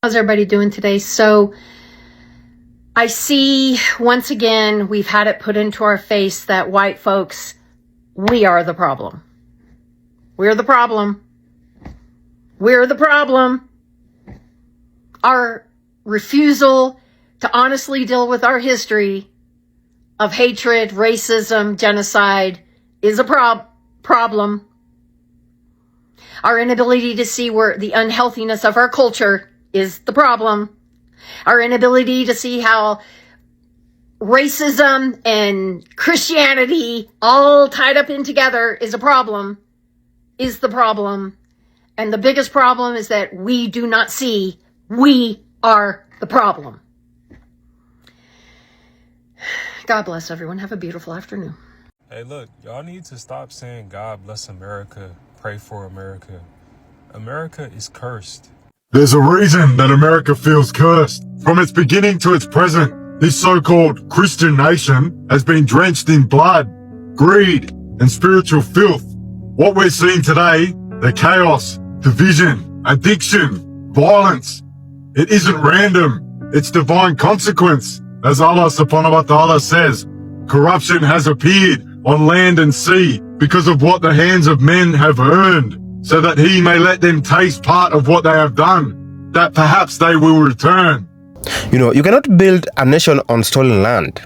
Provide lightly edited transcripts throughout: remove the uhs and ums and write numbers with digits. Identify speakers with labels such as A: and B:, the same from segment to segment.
A: How's everybody doing today? So I see once again, we've had it put into our face that white folks, we are the problem. We're the problem. We're the problem. Our refusal to honestly deal with our history of hatred, racism, genocide is a problem. Our inability to see where the unhealthiness of our culture is the problem. Our inability to see how racism and Christianity all tied up in together is a problem, is the problem. And the biggest problem is that we do not see we are the problem. God bless everyone. Have a beautiful afternoon.
B: Hey, look, y'all need to stop saying God bless America, pray for America. America is cursed.
C: There's a reason that America feels cursed. From its beginning to its present, this so-called Christian nation has been drenched in blood, greed, and spiritual filth. What we're seeing today, the chaos, division, addiction, violence, it isn't random. It's divine consequence. As Allah subhanahu wa ta'ala says, corruption has appeared on land and sea because of what the hands of men have earned, so that he may let them taste part of what they have done, that perhaps they will return.
D: You cannot build a nation on stolen land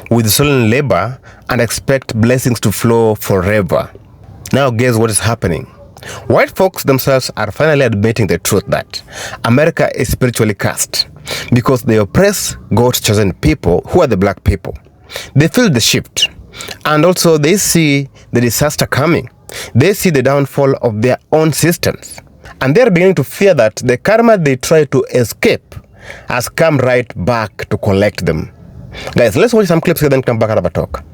D: with stolen labor and expect blessings to flow forever. Now guess what is happening? White folks themselves are finally admitting the truth that America is spiritually cursed because they oppress God's chosen people, who are the black people. They feel the shift, and also they see the disaster coming. They see the downfall of their own systems, and they are beginning to fear that the karma they try to escape has come right back to collect them. Guys, let's watch some clips here, then come back and have a talk.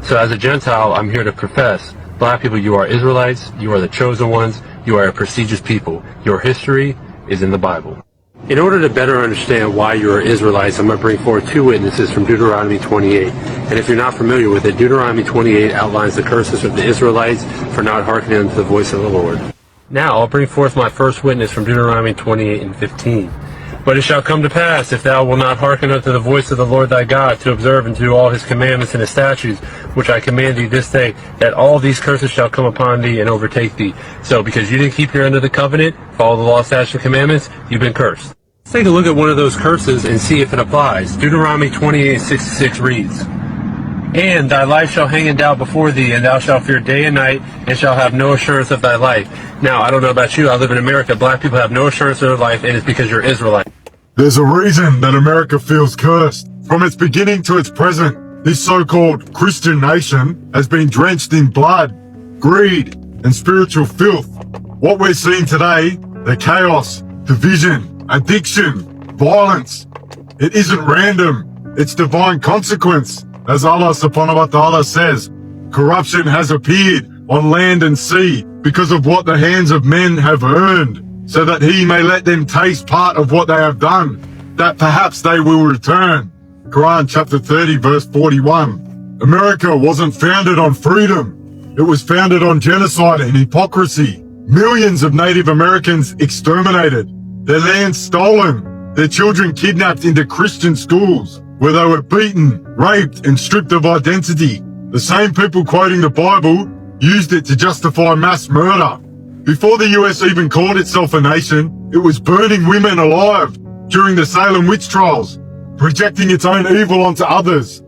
E: So as a Gentile, I'm here to profess, black people, you are Israelites, you are the chosen ones, you are a prestigious people. Your history is in the Bible. In order to better understand why you are Israelites, I'm going to bring forward two witnesses from Deuteronomy 28. And if you're not familiar with it, Deuteronomy 28 outlines the curses of the Israelites for not hearkening unto the voice of the Lord. Now I'll bring forth my first witness from Deuteronomy 28 and 15. But it shall come to pass, if thou wilt not hearken unto the voice of the Lord thy God, to observe and do all his commandments and his statutes, which I command thee this day, that all these curses shall come upon thee and overtake thee. So because you didn't keep your end of the covenant, follow the law, statutes, and commandments, you've been cursed. Let's take a look at one of those curses and see if it applies. Deuteronomy 28:66 reads, And thy life shall hang in doubt before thee, and thou shalt fear day and night, and shall have no assurance of thy life. Now, I don't know about you, I live in America. Black people have no assurance of their life, and it's because you're Israelite.
C: There's a reason that America feels cursed. From its beginning to its present, this so-called Christian nation has been drenched in blood, greed, and spiritual filth. What we're seeing today, the chaos, division, addiction, violence, it isn't random. It's divine consequence. As Allah subhanahu wa ta'ala says, corruption has appeared on land and sea because of what the hands of men have earned, so that he may let them taste part of what they have done, that perhaps they will return. Quran chapter 30 verse 41. America wasn't founded on freedom. It was founded on genocide and hypocrisy. Millions of Native Americans exterminated, their land stolen, their children kidnapped into Christian schools, where they were beaten, raped, and stripped of identity. The same people quoting the Bible used it to justify mass murder. Before the US even called itself a nation, it was burning women alive during the Salem witch trials, projecting its own evil onto others.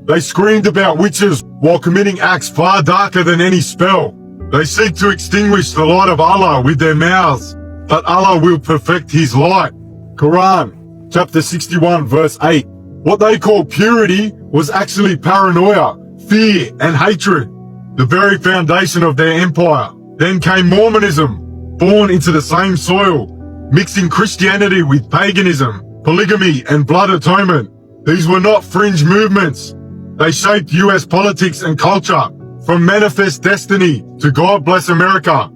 C: They screamed about witches while committing acts far darker than any spell. They seek to extinguish the light of Allah with their mouths, but Allah will perfect his light. Quran chapter 61 verse 8. What they call purity was actually paranoia, fear, and hatred, the very foundation of their empire. Then came Mormonism, born into the same soil, mixing Christianity with paganism, polygamy, and blood atonement. These were not fringe movements. They shaped US politics and culture, from manifest destiny to God bless America.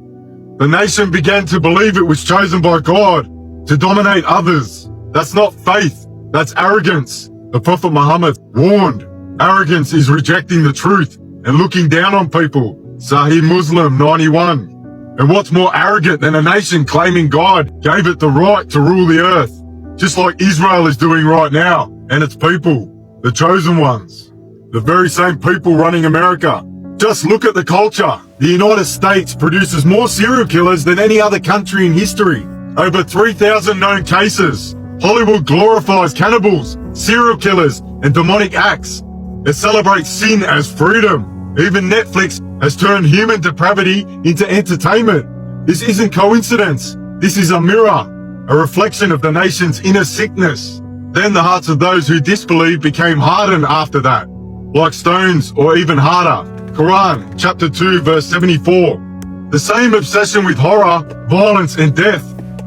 C: The nation began to believe it was chosen by God to dominate others. That's not faith, that's arrogance. The Prophet Muhammad warned, arrogance is rejecting the truth and looking down on people. Sahih Muslim 91. And what's more arrogant than a nation claiming God gave it the right to rule the earth? just like Israel is doing right now, and its people, the chosen ones, the very same people running America. Just look at the culture. The United States produces more serial killers than any other country in history. Over 3,000 known cases. Hollywood glorifies cannibals, serial killers, and demonic acts. It celebrates sin as freedom. Even Netflix has turned human depravity into entertainment. This isn't coincidence. This is a mirror, a reflection of the nation's inner sickness. Then the hearts of those who disbelieve became hardened after that, like stones or even harder. Quran, chapter 2, verse 74. The same obsession with horror, violence, and death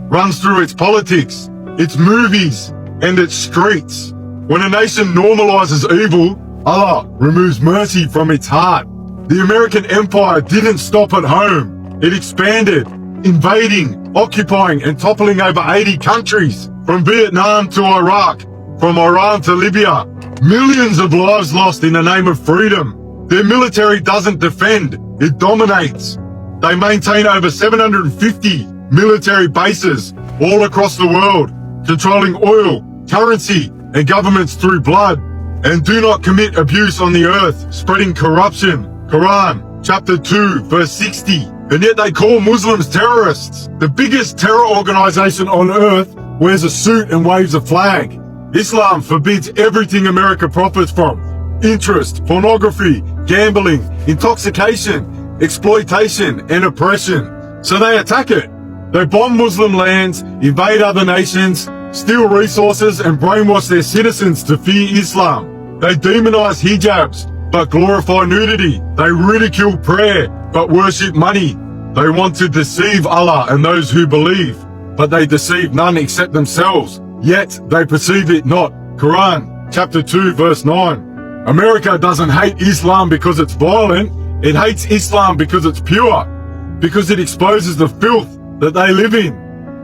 C: runs through its politics, its movies, and its streets. When a nation normalizes evil, Allah removes mercy from its heart. The American empire didn't stop at home. It expanded, invading, occupying, and toppling over 80 countries, from Vietnam to Iraq, from Iran to Libya. Millions of lives lost in the name of freedom. Their military doesn't defend, it dominates. They maintain over 750 military bases all across the world, controlling oil, currency, and governments through blood, and do not commit abuse on the earth, spreading corruption. Quran, chapter 2, verse 60. And yet they call Muslims terrorists. The biggest terror organization on earth wears a suit and waves a flag. Islam forbids everything America profits from. Interest, pornography, gambling, intoxication, exploitation, and oppression. So they attack it. They bomb Muslim lands, invade other nations, steal resources, and brainwash their citizens to fear Islam. They demonize hijabs, but glorify nudity. They ridicule prayer, but worship money. They want to deceive Allah and those who believe, but they deceive none except themselves, yet they perceive it not. Quran, chapter 2, verse 9. America doesn't hate Islam because it's violent. It hates Islam because it's pure, because it exposes the filth that they live in.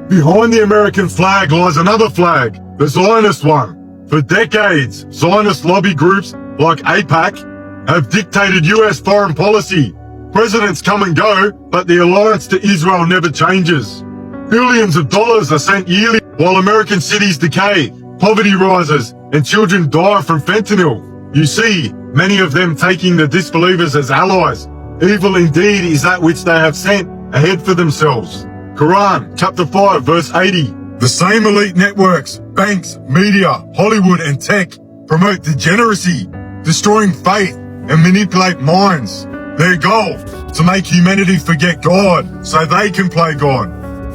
C: Behind the American flag lies another flag, the Zionist one. For decades, Zionist lobby groups like AIPAC have dictated US foreign policy. Presidents come and go, but the alliance to Israel never changes. Billions of dollars are sent yearly while American cities decay, poverty rises, and children die from fentanyl. You see, many of them taking the disbelievers as allies. Evil indeed is that which they have sent ahead for themselves. Quran, chapter 5, verse 80. The same elite networks, banks, media, Hollywood, and tech promote degeneracy, destroying faith, and manipulate minds. Their goal, to make humanity forget God so they can play God.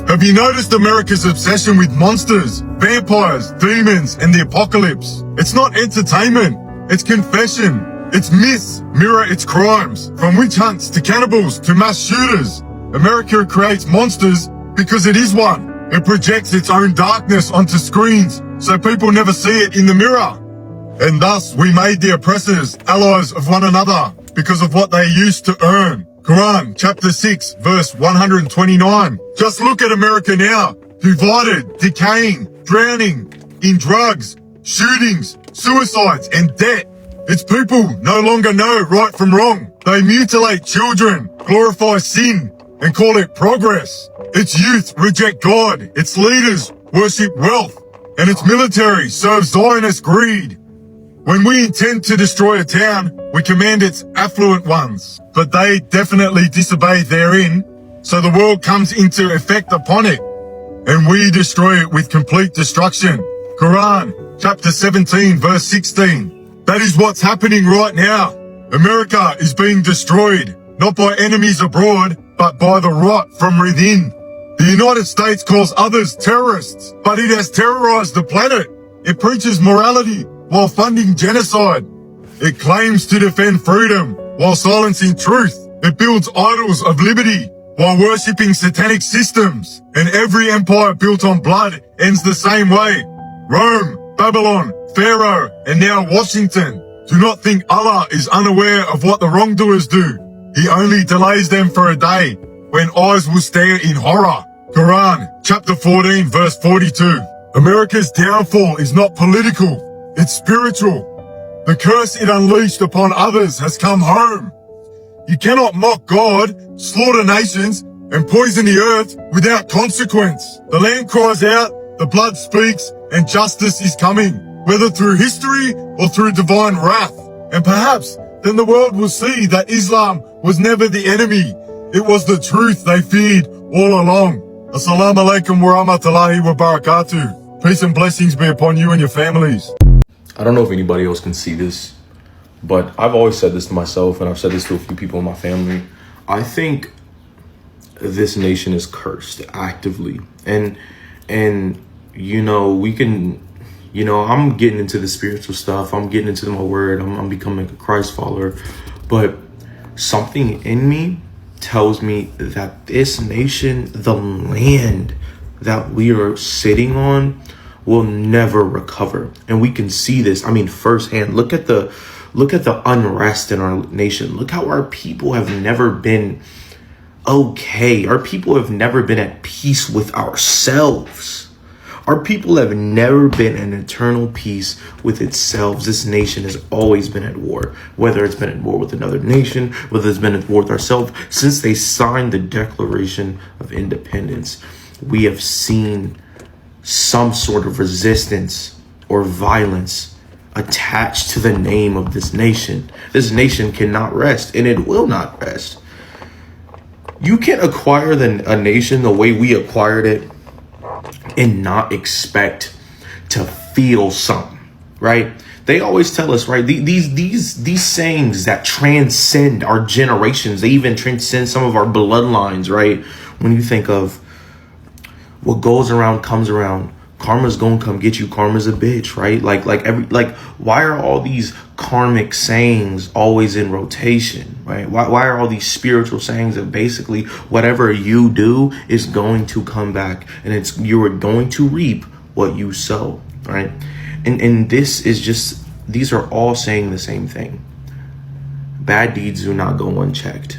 C: Have you noticed America's obsession with monsters, vampires, demons, and the apocalypse? It's not entertainment, it's confession. Its myths mirror its crimes, from witch hunts to cannibals to mass shooters. America creates monsters because it is one. It projects its own darkness onto screens so people never see it in the mirror. And thus we made the oppressors allies of one another because of what they used to earn. Quran, chapter 6, verse 129. Just look at America now, divided, decaying, drowning in drugs, shootings, suicides, and debt. Its people no longer know right from wrong. They mutilate children, glorify sin, and call it progress. Its youth reject God, its leaders worship wealth, and its military serves Zionist greed. When we intend to destroy a town, we command its affluent ones, but they definitely disobey therein, so the world comes into effect upon it, and we destroy it with complete destruction. Quran, chapter 17, verse 16. That is what's happening right now. America is being destroyed, not by enemies abroad, but by the rot from within. The United States calls others terrorists, but it has terrorized the planet. It preaches morality while funding genocide. It claims to defend freedom while silencing truth. It builds idols of liberty while worshipping satanic systems. And every empire built on blood ends the same way. Rome, Babylon, Pharaoh, and now Washington. Do not think Allah is unaware of what the wrongdoers do. He only delays them for a day when eyes will stare in horror. Quran, chapter 14, verse 42. America's downfall is not political. It's spiritual. The curse it unleashed upon others has come home. You cannot mock God, slaughter nations, and poison the earth without consequence. The land cries out, the blood speaks, and justice is coming, whether through history or through divine wrath. And perhaps then the world will see that Islam was never the enemy. It was the truth they feared all along. Assalamu alaikum wa rahmatullahi wa barakatuh. Peace and blessings be upon you and your families.
F: I don't know if anybody else can see this, but I've always said this to myself, and I've said this to a few people in my family. I think this nation is cursed actively. And you know, we can, you know, I'm getting into the spiritual stuff. I'm getting into my word. I'm becoming a Christ follower. But something in me tells me that this nation, the land that we are sitting on, will never recover. And we can see this, I mean, firsthand. Look at the unrest in our nation. Look how our people have never been okay. Our people have never been at peace with ourselves. Our people have never been in eternal peace with itself. This nation has always been at war, whether it's been at war with another nation, whether it's been at war with ourselves. Since they signed the Declaration of Independence, we have seen some sort of resistance or violence attached to the name of this nation. This nation cannot rest, and it will not rest. You can't acquire a nation the way we acquired it and not expect to feel something, right? They always tell us, right? These sayings that transcend our generations, they even transcend some of our bloodlines, right? When you think of what goes around comes around, karma's gonna come get you. Karma's a bitch, right? Like why are all these karmic sayings always in rotation, right? Why are all these spiritual sayings that basically whatever you do is going to come back, and you are going to reap what you sow, right? And this is just, these are all saying the same thing. Bad deeds do not go unchecked.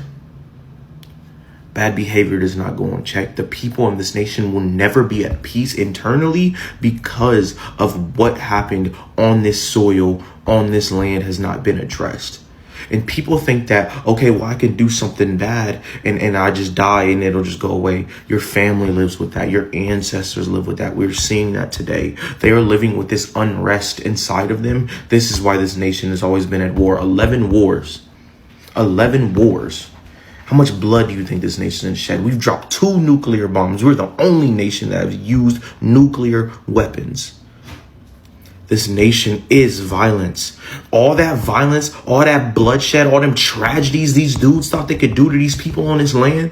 F: Bad behavior does not go unchecked. The people in this nation will never be at peace internally because of what happened on this soil, on this land has not been addressed. And people think that, okay, well, I can do something bad and I just die and it'll just go away. Your family lives with that. Your ancestors live with that. We're seeing that today. They are living with this unrest inside of them. This is why this nation has always been at war. 11 wars. 11 wars. How much blood do you think this nation has shed? We've dropped 2 nuclear bombs. We're the only nation that has used nuclear weapons. This nation is violence. All that violence, all that bloodshed, all them tragedies these dudes thought they could do to these people on this land.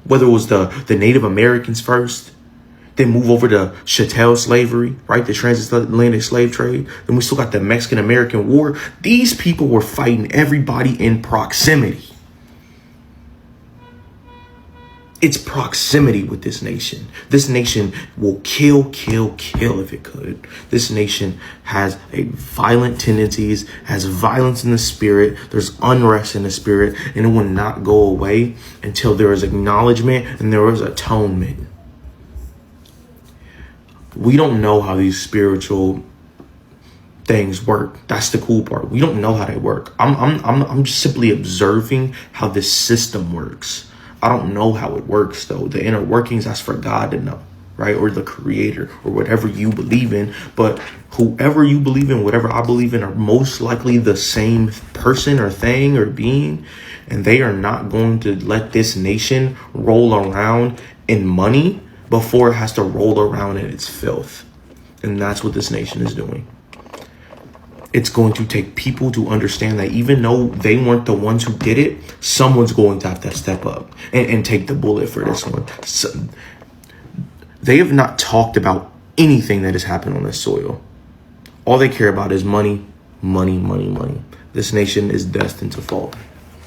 F: Whether it was the Native Americans first, then move over to chattel slavery, right? The transatlantic slave trade. Then we still got the Mexican-American War. These people were fighting everybody in proximity. It's proximity with this nation. This nation will kill if it could. This nation has violent tendencies, has violence in the spirit. There's unrest in the spirit, and it will not go away until there is acknowledgement and there is atonement. We don't know how these spiritual things work. That's the cool part. We don't know how they work. I'm just simply observing how this system works. I don't know how it works, though. The inner workings, that's for God to know, right? Or the creator, or whatever you believe in. But whoever you believe in, whatever I believe in, are most likely the same person or thing or being. And they are not going to let this nation roll around in money before it has to roll around in its filth. And that's what this nation is doing. It's going to take people to understand that even though they weren't the ones who did it, someone's going to have to step up and take the bullet for this one. So, they have not talked about anything that has happened on this soil. All they care about is money, money, money, money. This nation is destined to fall.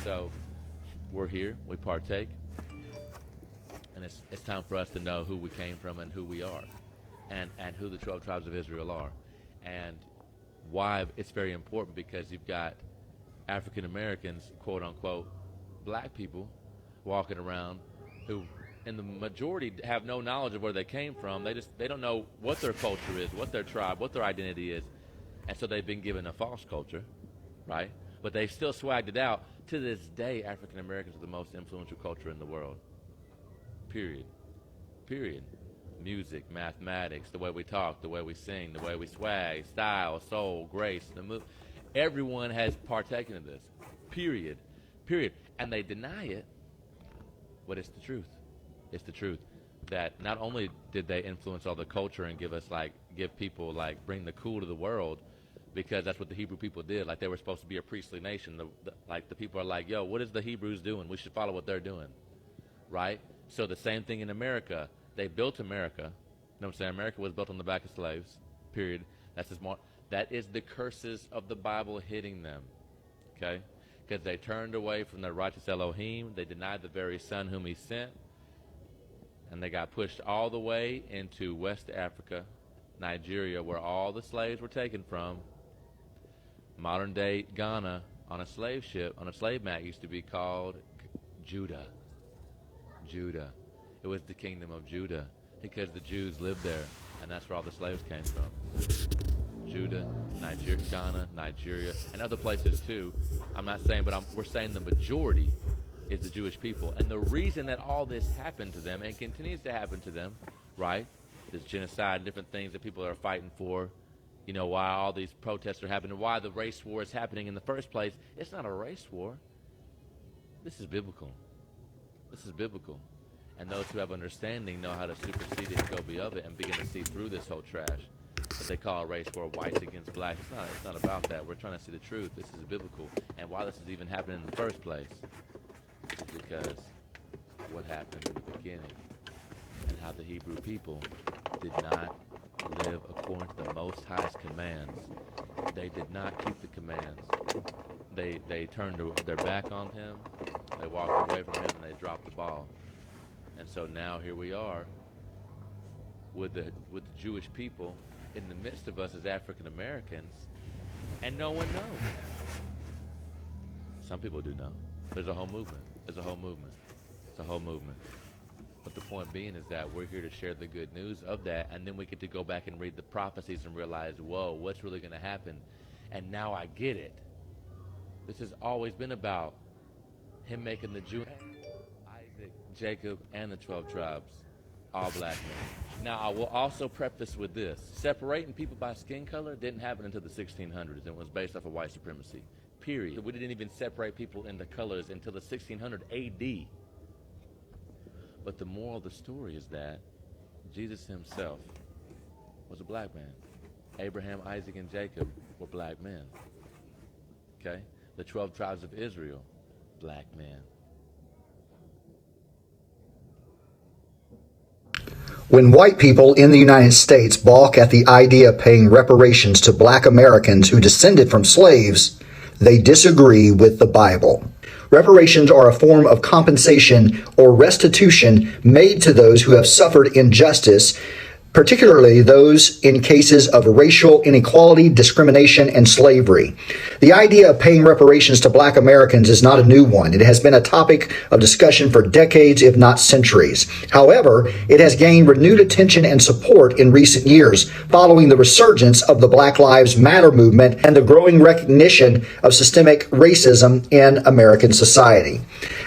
G: So we're here, we partake, and it's time for us to know who we came from and who we are, and who the 12 tribes of Israel are. And why it's very important, because you've got African Americans, quote unquote, black people walking around who, in the majority, have no knowledge of where they came from. They don't know what their culture is, what their tribe, what their identity is. And so they've been given a false culture, right? But they've still swagged it out. To this day, African Americans are the most influential culture in the world. Period. music, mathematics, the way we talk, the way we sing, the way we swag, style, soul, grace, everyone has partaken of this. Period. And they deny it, but it's the truth. It's the truth that not only did they influence all the culture and give people bring the cool to the world, because that's what the Hebrew people did. Like, they were supposed to be a priestly nation. The people are like, yo, what is the Hebrews doing? We should follow what they're doing, right? So the same thing in America. They built America. You know what I'm saying? America was built on the back of slaves, period. That is the curses of the Bible hitting them, okay? Because they turned away from their righteous Elohim. They denied the very Son whom he sent. And they got pushed all the way into West Africa, Nigeria, where all the slaves were taken from. Modern day Ghana, on a slave ship, on a slave map, used to be called Judah. Judah. It was the kingdom of Judah because the Jews lived there, and that's where all the slaves came from. Judah, Nigeria, Ghana, Nigeria, and other places too. I'm not saying, but we're saying the majority is the Jewish people. And the reason that all this happened to them and continues to happen to them, right? This genocide, different things that people are fighting for, you know, why all these protests are happening, why the race war is happening in the first place. It's not a race war. This is biblical. This is biblical. And those who have understanding know how to supersede it and go beyond it and begin to see through this whole trash that they call a race war, whites against blacks. It's not about that. We're trying to see the truth. This is biblical. And why this is even happening in the first place is because what happened in the beginning and how the Hebrew people did not live according to the Most High's commands. They did not keep the commands. They turned their back on him. They walked away from him and they dropped the ball. And so now here we are with the Jewish people in the midst of us as African Americans, and no one knows. Some people do know. There's a whole movement. It's a whole movement. But the point being is that we're here to share the good news of that, and then we get to go back and read the prophecies and realize, whoa, what's really going to happen? And now I get it. This has always been about him making the Jew, Isaac, Jacob, and the 12 tribes all black men. Now, I will also preface with this. Separating people by skin color didn't happen until the 1600s, and was based off of white supremacy, period. We didn't even separate people into colors until the 1600 AD. But the moral of the story is that Jesus himself was a black man. Abraham, Isaac, and Jacob were black men. Okay? The 12 tribes of Israel, black men.
H: When white people in the United States balk at the idea of paying reparations to black Americans who descended from slaves, they disagree with the Bible. Reparations are a form of compensation or restitution made to those who have suffered injustice, particularly those in cases of racial inequality, discrimination, and slavery. The idea of paying reparations to black Americans is not a new one. It has been a topic of discussion for decades, if not centuries. However, it has gained renewed attention and support in recent years, following the resurgence of the Black Lives Matter movement and the growing recognition of systemic racism in American society.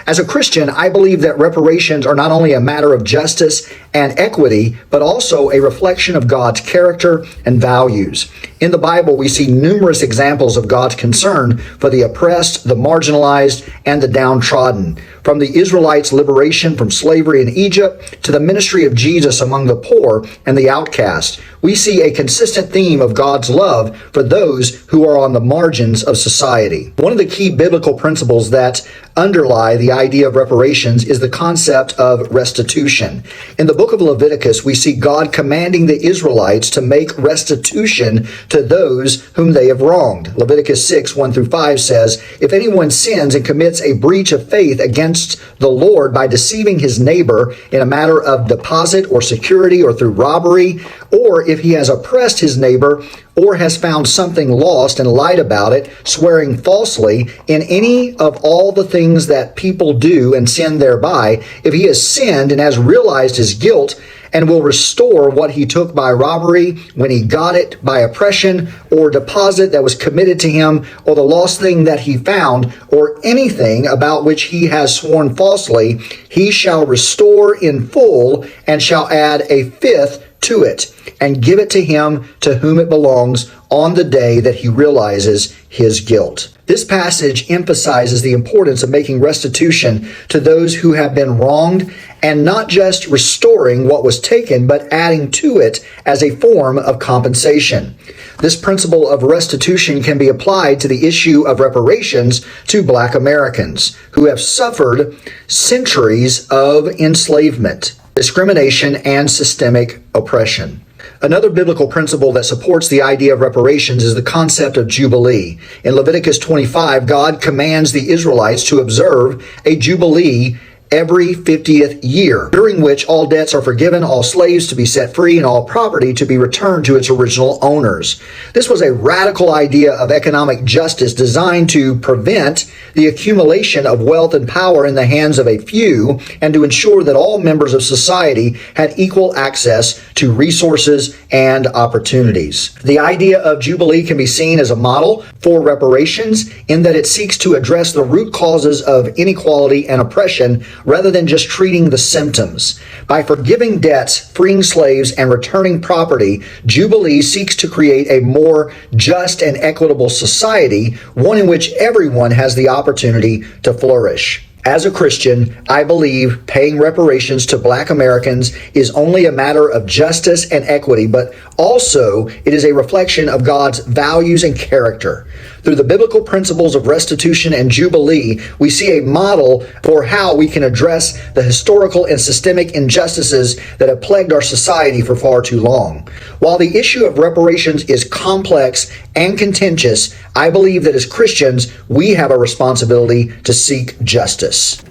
H: As a Christian, I believe that reparations are not only a matter of justice and equity, but also a reflection of God's character and values. In the Bible, we see numerous examples of God's concern for the oppressed, the marginalized, and the downtrodden. From the Israelites' liberation from slavery in Egypt to the ministry of Jesus among the poor and the outcast, we see a consistent theme of God's love for those who are on the margins of society. One of the key biblical principles that underlie the idea of reparations is the concept of restitution. In the book of Leviticus, we see God commanding the Israelites to make restitution to those whom they have wronged. Leviticus 6:1-5 says, "If anyone sins and commits a breach of faith against the Lord by deceiving his neighbor in a matter of deposit or security or through robbery, or if he has oppressed his neighbor or has found something lost and lied about it, swearing falsely in any of all the things that people do and sin thereby, if he has sinned and has realized his guilt and will restore what he took by robbery when he got it by oppression, or deposit that was committed to him, or the lost thing that he found, or anything about which he has sworn falsely, he shall restore in full, and shall add a fifth to it, and give it to him to whom it belongs on the day that he realizes his guilt. This passage emphasizes the importance of making restitution to those who have been wronged, and not just restoring what was taken, but adding to it as a form of compensation. This principle of restitution can be applied to the issue of reparations to Black Americans who have suffered centuries of enslavement, discrimination, and systemic oppression. Another biblical principle that supports the idea of reparations is the concept of Jubilee. In Leviticus 25, God commands the Israelites to observe a Jubilee every 50th year, during which all debts are forgiven, all slaves to be set free, and all property to be returned to its original owners. This was a radical idea of economic justice designed to prevent the accumulation of wealth and power in the hands of a few, and to ensure that all members of society had equal access to resources and opportunities. The idea of Jubilee can be seen as a model for reparations in that it seeks to address the root causes of inequality and oppression rather than just treating the symptoms. By forgiving debts, freeing slaves, and returning property, Jubilee seeks to create a more just and equitable society, one in which everyone has the opportunity to flourish. As a Christian, I believe paying reparations to Black Americans is only a matter of justice and equity, but also it is a reflection of God's values and character. Through the biblical principles of restitution and Jubilee, we see a model for how we can address the historical and systemic injustices that have plagued our society for far too long. While the issue of reparations is complex and contentious, I believe that as Christians, we have a responsibility to seek justice.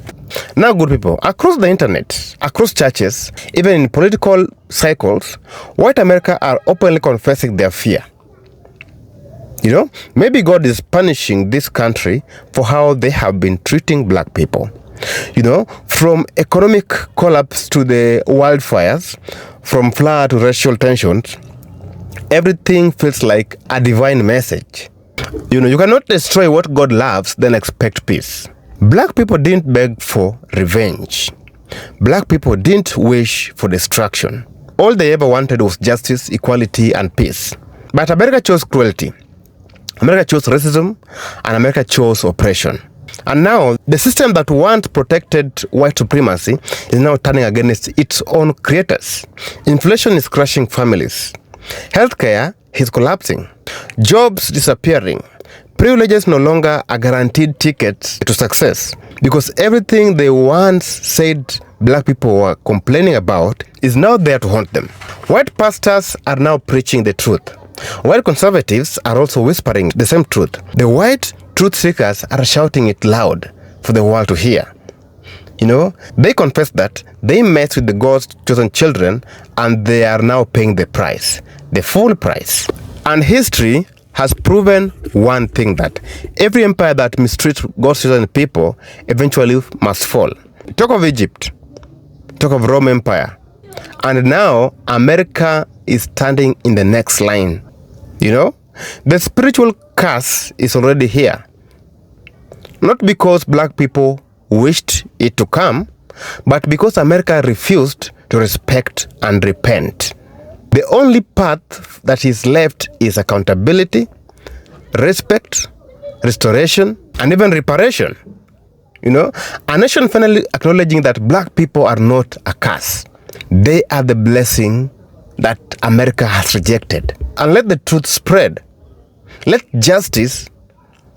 D: Now, good people, across the internet, across churches, even in political cycles, white America are openly confessing their fear. Maybe God is punishing this country for how they have been treating Black people. From economic collapse to the wildfires, from flood to racial tensions, everything feels like a divine message. You cannot destroy what God loves, then expect peace. Black people didn't beg for revenge. Black people didn't wish for destruction. All they ever wanted was justice, equality, and peace. But America chose cruelty. America chose racism, and America chose oppression. And now, the system that once protected white supremacy is now turning against its own creators. Inflation is crushing families. Healthcare is collapsing. Jobs disappearing. Privileges no longer a guaranteed ticket to success, because everything they once said Black people were complaining about is now there to haunt them. White pastors are now preaching the truth, while conservatives are also whispering the same truth. The white truth seekers are shouting it loud for the world to hear. They confess that they messed with the God's chosen children, and they are now paying the price, the full price. And history has proven one thing, that every empire that mistreats God's chosen people eventually must fall. Talk of Egypt, talk of Rome Empire, and now America is standing in the next line. The spiritual curse is already here. Not because Black people wished it to come, but because America refused to respect and repent. The only path that is left is accountability, respect, restoration, and even reparation. A nation finally acknowledging that Black people are not a curse. They are the blessing that America has rejected. And let the truth spread. Let justice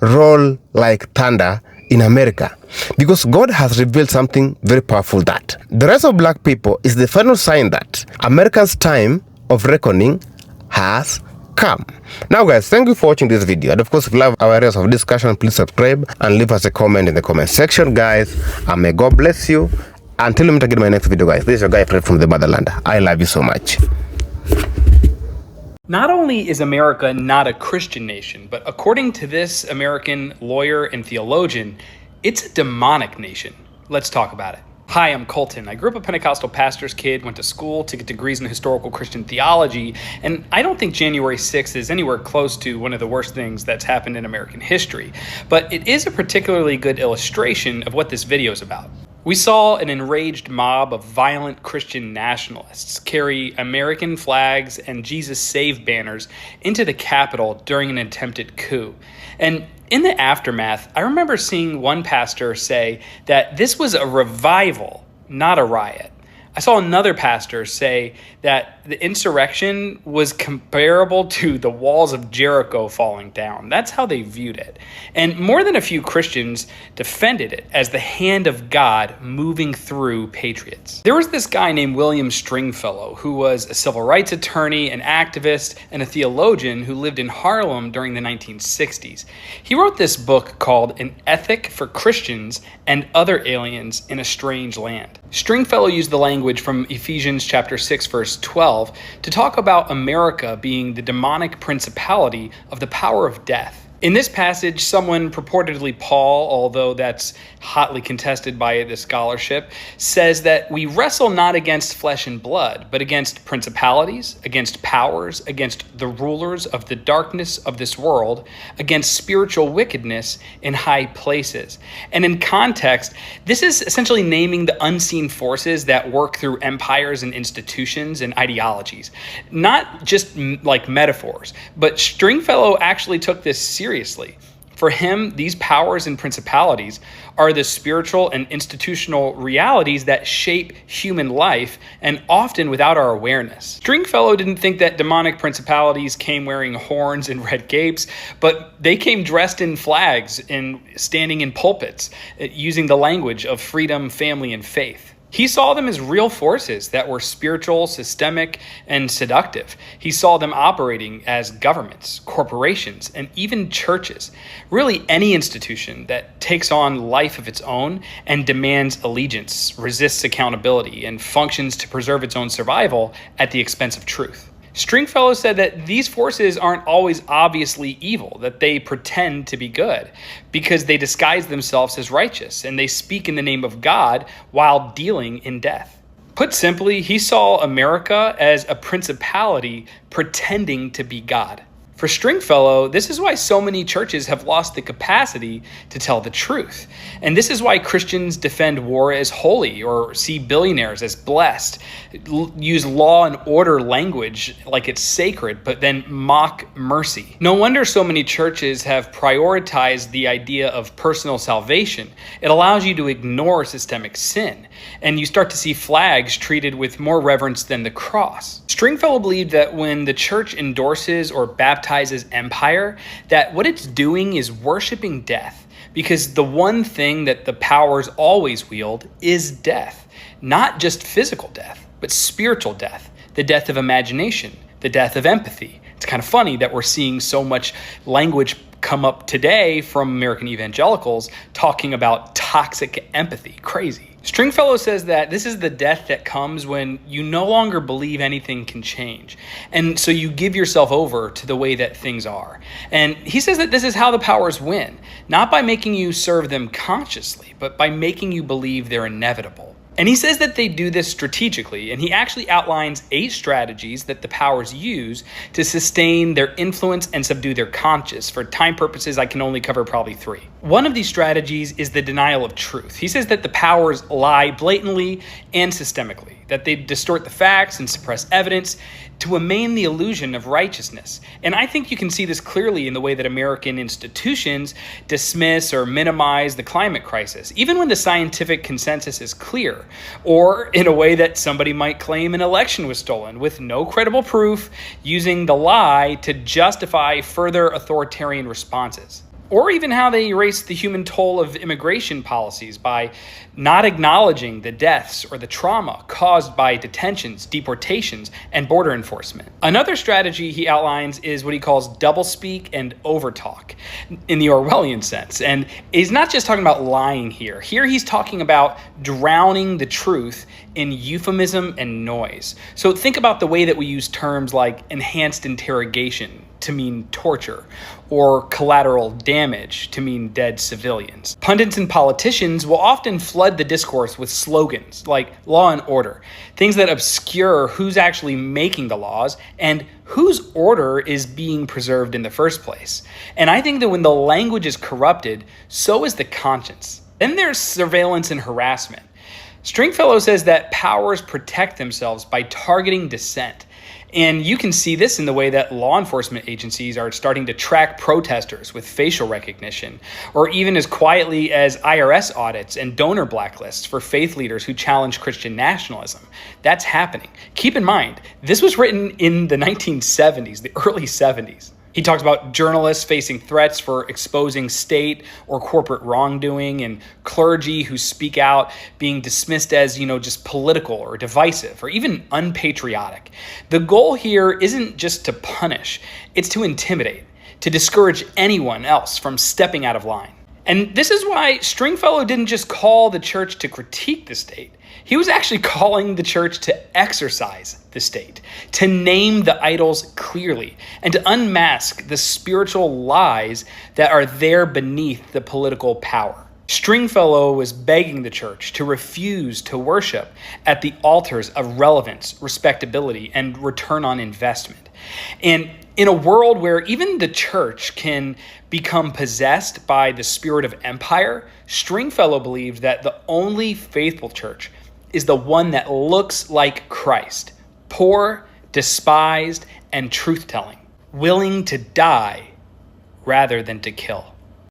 D: roll like thunder in America, because God has revealed something very powerful, that the rise of Black people is the final sign that America's time of reckoning has come. Now guys, thank you for watching this video, and of course, if you love our areas of discussion, please subscribe and leave us a comment in the comment section, guys, and may God bless you. Until we meet again in my next video, guys, this is your guy Fred from the motherland. I love you so much.
I: Not only is America not a Christian nation, but according to this American lawyer and theologian, it's a demonic nation. Let's talk about it. Hi, I'm Colton. I grew up a Pentecostal pastor's kid, went to school to get degrees in historical Christian theology, and I don't think January 6th is anywhere close to one of the worst things that's happened in American history, but it is a particularly good illustration of what this video is about. We saw an enraged mob of violent Christian nationalists carry American flags and Jesus Save banners into the Capitol during an attempted coup. And in the aftermath, I remember seeing one pastor say that this was a revival, not a riot. I saw another pastor say that the insurrection was comparable to the walls of Jericho falling down. That's how they viewed it. And more than a few Christians defended it as the hand of God moving through patriots. There was this guy named William Stringfellow who was a civil rights attorney, an activist, and a theologian who lived in Harlem during the 1960s. He wrote this book called An Ethic for Christians and Other Aliens in a Strange Land. Stringfellow used the language from Ephesians chapter 6, verse 12 to talk about America being the demonic principality of the power of death. In this passage, someone, purportedly Paul, although that's hotly contested by the scholarship, says that we wrestle not against flesh and blood, but against principalities, against powers, against the rulers of the darkness of this world, against spiritual wickedness in high places. And in context, this is essentially naming the unseen forces that work through empires and institutions and ideologies. Not just like metaphors, but Stringfellow actually took this seriously. For him, these powers and principalities are the spiritual and institutional realities that shape human life, and often without our awareness. Stringfellow didn't think that demonic principalities came wearing horns and red capes, but they came dressed in flags and standing in pulpits, using the language of freedom, family, and faith. He saw them as real forces that were spiritual, systemic, and seductive. He saw them operating as governments, corporations, and even churches. Really, any institution that takes on life of its own and demands allegiance, resists accountability, and functions to preserve its own survival at the expense of truth. Stringfellow said that these forces aren't always obviously evil, that they pretend to be good because they disguise themselves as righteous and they speak in the name of God while dealing in death. Put simply, he saw America as a principality pretending to be God. For Stringfellow, this is why so many churches have lost the capacity to tell the truth. And this is why Christians defend war as holy or see billionaires as blessed, use law and order language like it's sacred, but then mock mercy. No wonder so many churches have prioritized the idea of personal salvation. It allows you to ignore systemic sin, and you start to see flags treated with more reverence than the cross. Stringfellow believed that when the church endorses or baptizes empire, that what it's doing is worshiping death, because the one thing that the powers always wield is death. Not just physical death, but spiritual death, the death of imagination, the death of empathy. It's kind of funny that we're seeing so much language come up today from American evangelicals talking about toxic empathy. Crazy. Stringfellow says that this is the death that comes when you no longer believe anything can change. And so you give yourself over to the way that things are. And he says that this is how the powers win, not by making you serve them consciously, but by making you believe they're inevitable. And he says that they do this strategically, and he actually outlines 8 strategies that the powers use to sustain their influence and subdue their conscience. For time purposes, I can only cover probably 3. One of these strategies is the denial of truth. He says that the powers lie blatantly and systemically, that they distort the facts and suppress evidence to amain the illusion of righteousness. And I think you can see this clearly in the way that American institutions dismiss or minimize the climate crisis, even when the scientific consensus is clear, or in a way that somebody might claim an election was stolen with no credible proof, using the lie to justify further authoritarian responses. Or even how they erase the human toll of immigration policies by not acknowledging the deaths or the trauma caused by detentions, deportations, and border enforcement. Another strategy he outlines is what he calls doublespeak and overtalk in the Orwellian sense. And he's not just talking about lying here. Here he's talking about drowning the truth in euphemism and noise. So think about the way that we use terms like enhanced interrogation to mean torture, or collateral damage to mean dead civilians. Pundits and politicians will often flood the discourse with slogans like law and order, things that obscure who's actually making the laws and whose order is being preserved in the first place. And I think that when the language is corrupted, so is the conscience. Then there's surveillance and harassment. Stringfellow says that powers protect themselves by targeting dissent. And you can see this in the way that law enforcement agencies are starting to track protesters with facial recognition, or even as quietly as IRS audits and donor blacklists for faith leaders who challenge Christian nationalism. That's happening. Keep in mind, this was written in the 1970s, the early 70s. He talks about journalists facing threats for exposing state or corporate wrongdoing, and clergy who speak out being dismissed as, just political or divisive or even unpatriotic. The goal here isn't just to punish, it's to intimidate, to discourage anyone else from stepping out of line. And this is why Stringfellow didn't just call the church to critique the state. He was actually calling the church to exorcise the state, to name the idols clearly, and to unmask the spiritual lies that are there beneath the political power. Stringfellow was begging the church to refuse to worship at the altars of relevance, respectability, and return on investment. And in a world where even the church can become possessed by the spirit of empire, Stringfellow believed that the only faithful church is the one that looks like Christ, poor, despised, and truth-telling, willing to die rather than to kill.